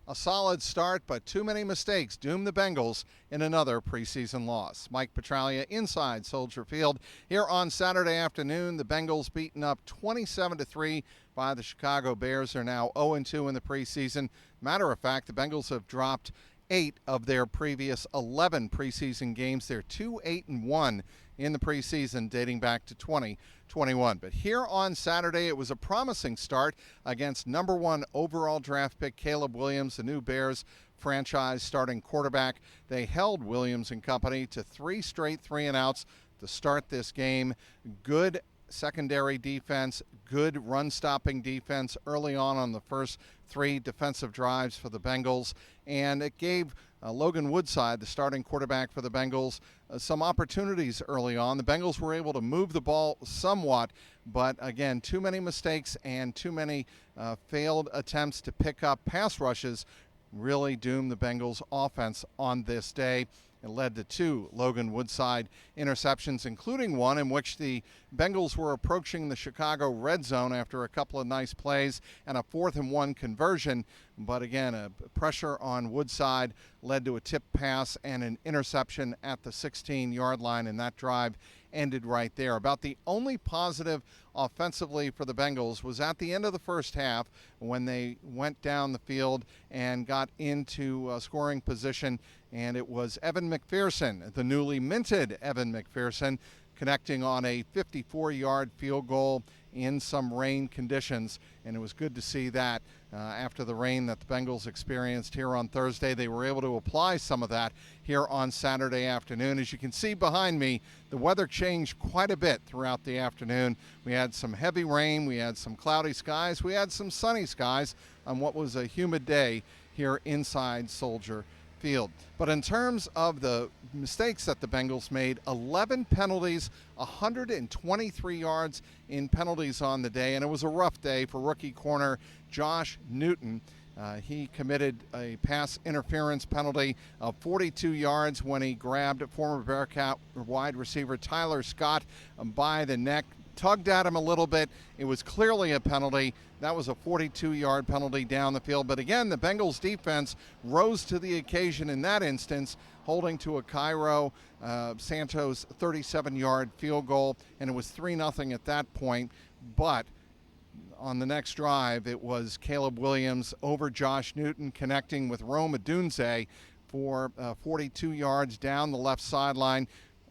A solid start, but too many mistakes doomed the Bengals in another preseason loss. Mike Petraglia inside Soldier Field. Here on Saturday afternoon, the Bengals beaten up 27-3 by the Chicago Bears. They're now 0-2 in the preseason. Matter of fact, the Bengals have dropped 8 of their previous 11 preseason games. They're 2-8-1 in the preseason dating back to 2021. But here on Saturday, it was a promising start against number 1 overall draft pick Caleb Williams, the new Bears franchise starting quarterback. They held Williams and company to 3 straight 3-and-outs to start this game. Good secondary defense, good run-stopping defense early on the first 3 defensive drives for the Bengals, and it gave Logan Woodside, the starting quarterback for the Bengals, some opportunities early on. The Bengals were able to move the ball somewhat, but again, too many mistakes and too many failed attempts to pick up pass rushes really doomed the Bengals offense on this day. It led to 2 Logan Woodside interceptions, including one in which the Bengals were approaching the Chicago red zone after a couple of nice plays and a 4th-and-1 conversion. But again, a pressure on Woodside led to a tip pass and an interception at the 16-yard line, and that drive ended right there. About the only positive offensively for the Bengals was at the end of the first half when they went down the field and got into scoring position, and it was Evan McPherson, the newly minted Evan McPherson, connecting on a 54-yard field goal in some rain conditions, and it was good to see that after the rain that the Bengals experienced here on Thursday. They were able to apply some of that here on Saturday afternoon. As you can see behind me, the weather changed quite a bit throughout the afternoon. We had some heavy rain, we had some cloudy skies, we had some sunny skies on what was a humid day here inside Soldier Field. But in terms of the mistakes that the Bengals made, 11 penalties, 123 yards in penalties on the day, and it was a rough day for rookie corner Josh Newton. He committed a pass interference penalty of 42 yards when he grabbed former Bearcat wide receiver Tyler Scott by the neck, tugged at him a little bit. It was clearly a penalty. That was a 42-yard penalty down the field. But again, the Bengals defense rose to the occasion in that instance, holding to a Cairo Santos 37-yard field goal, and it was 3-0 at that point. But on the next drive, it was Caleb Williams over Josh Newton connecting with Rome Odunze for 42 yards down the left sideline.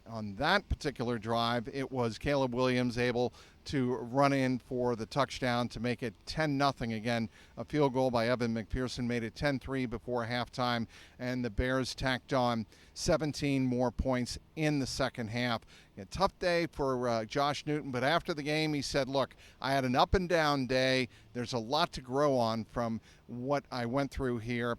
On that particular drive, it was Caleb Williams able to run in for the touchdown to make it 10-0 again. A field goal by Evan McPherson made it 10-3 before halftime, and the Bears tacked on 17 more points in the second half. A tough day for Josh Newton, but after the game he said, look, I had an up and down day. There's a lot to grow on from what I went through here.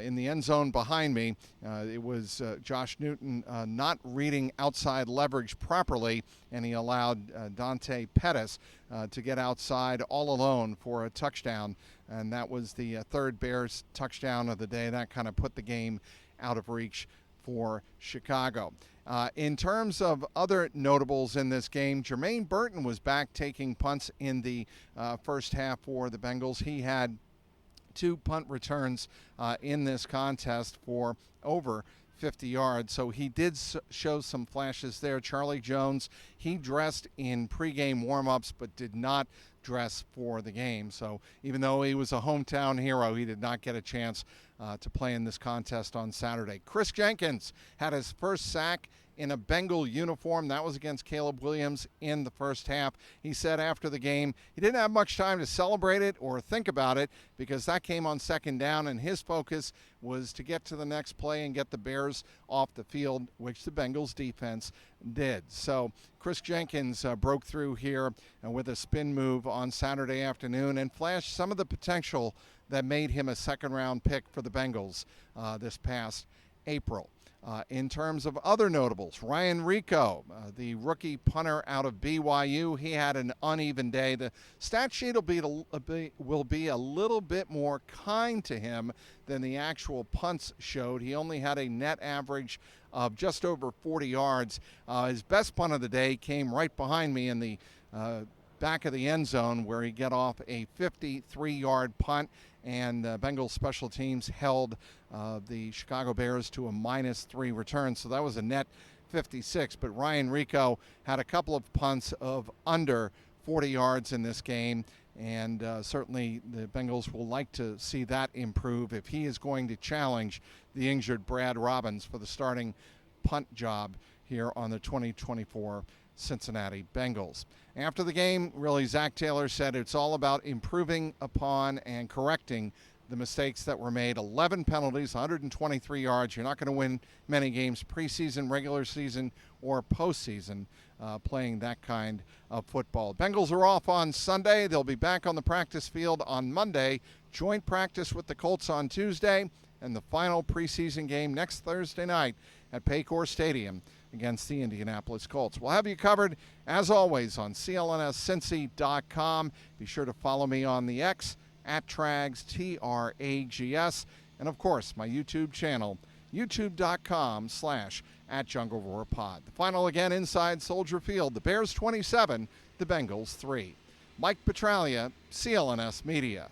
In the end zone behind me, it was Josh Newton not reading outside leverage properly, and he allowed Dante Pettis to get outside all alone for a touchdown, and that was the 3rd Bears touchdown of the day. That kind of put the game out of reach for Chicago. In terms of other notables in this game, Jermaine Burton was back taking punts in the first half for the Bengals. He had 2 punt returns in this contest for over 50 yards, so he did show some flashes there. Charlie Jones, he dressed in pregame warm-ups but did not dress for the game, so even though he was a hometown hero, he did not get a chance to play in this contest on Saturday. Chris Jenkins had his first sack in a Bengal uniform. That was against Caleb Williams in the first half. He said after the game he didn't have much time to celebrate it or think about it because that came on 2nd down, and his focus was to get to the next play and get the Bears off the field, which the Bengals defense did. So Chris Jenkins broke through here with a spin move on Saturday afternoon and flashed some of the potential that made him a 2nd-round pick for the Bengals this past April. In terms of other notables, Ryan Rico, the rookie punter out of BYU, he had an uneven day. The stat sheet will be a little bit more kind to him than the actual punts showed. He only had a net average of just over 40 yards. His best punt of the day came right behind me in the back of the end zone where he got off a 53-yard punt, and Bengals special teams held the Chicago Bears to a -3 return. So that was a net 56. But Ryan Rico had a couple of punts of under 40 yards in this game, and certainly the Bengals will like to see that improve if he is going to challenge the injured Brad Robbins for the starting punt job here on the 2024 Cincinnati Bengals. After the game, really, Zach Taylor said it's all about improving upon and correcting the mistakes that were made. 11 penalties, 123 yards. You're not going to win many games, preseason, regular season, or postseason, playing that kind of football. Bengals are off on Sunday. They'll be back on the practice field on Monday. Joint practice with the Colts on Tuesday, and the final preseason game next Thursday night at Paycor Stadium against the Indianapolis Colts. We'll have you covered, as always, on clnscincy.com. Be sure to follow me on the X, @Trags, TRAGS, and, of course, my YouTube channel, youtube.com/@JungleRoarPod. The final again inside Soldier Field. The Bears 27, the Bengals 3. Mike Petraglia, CLNS Media.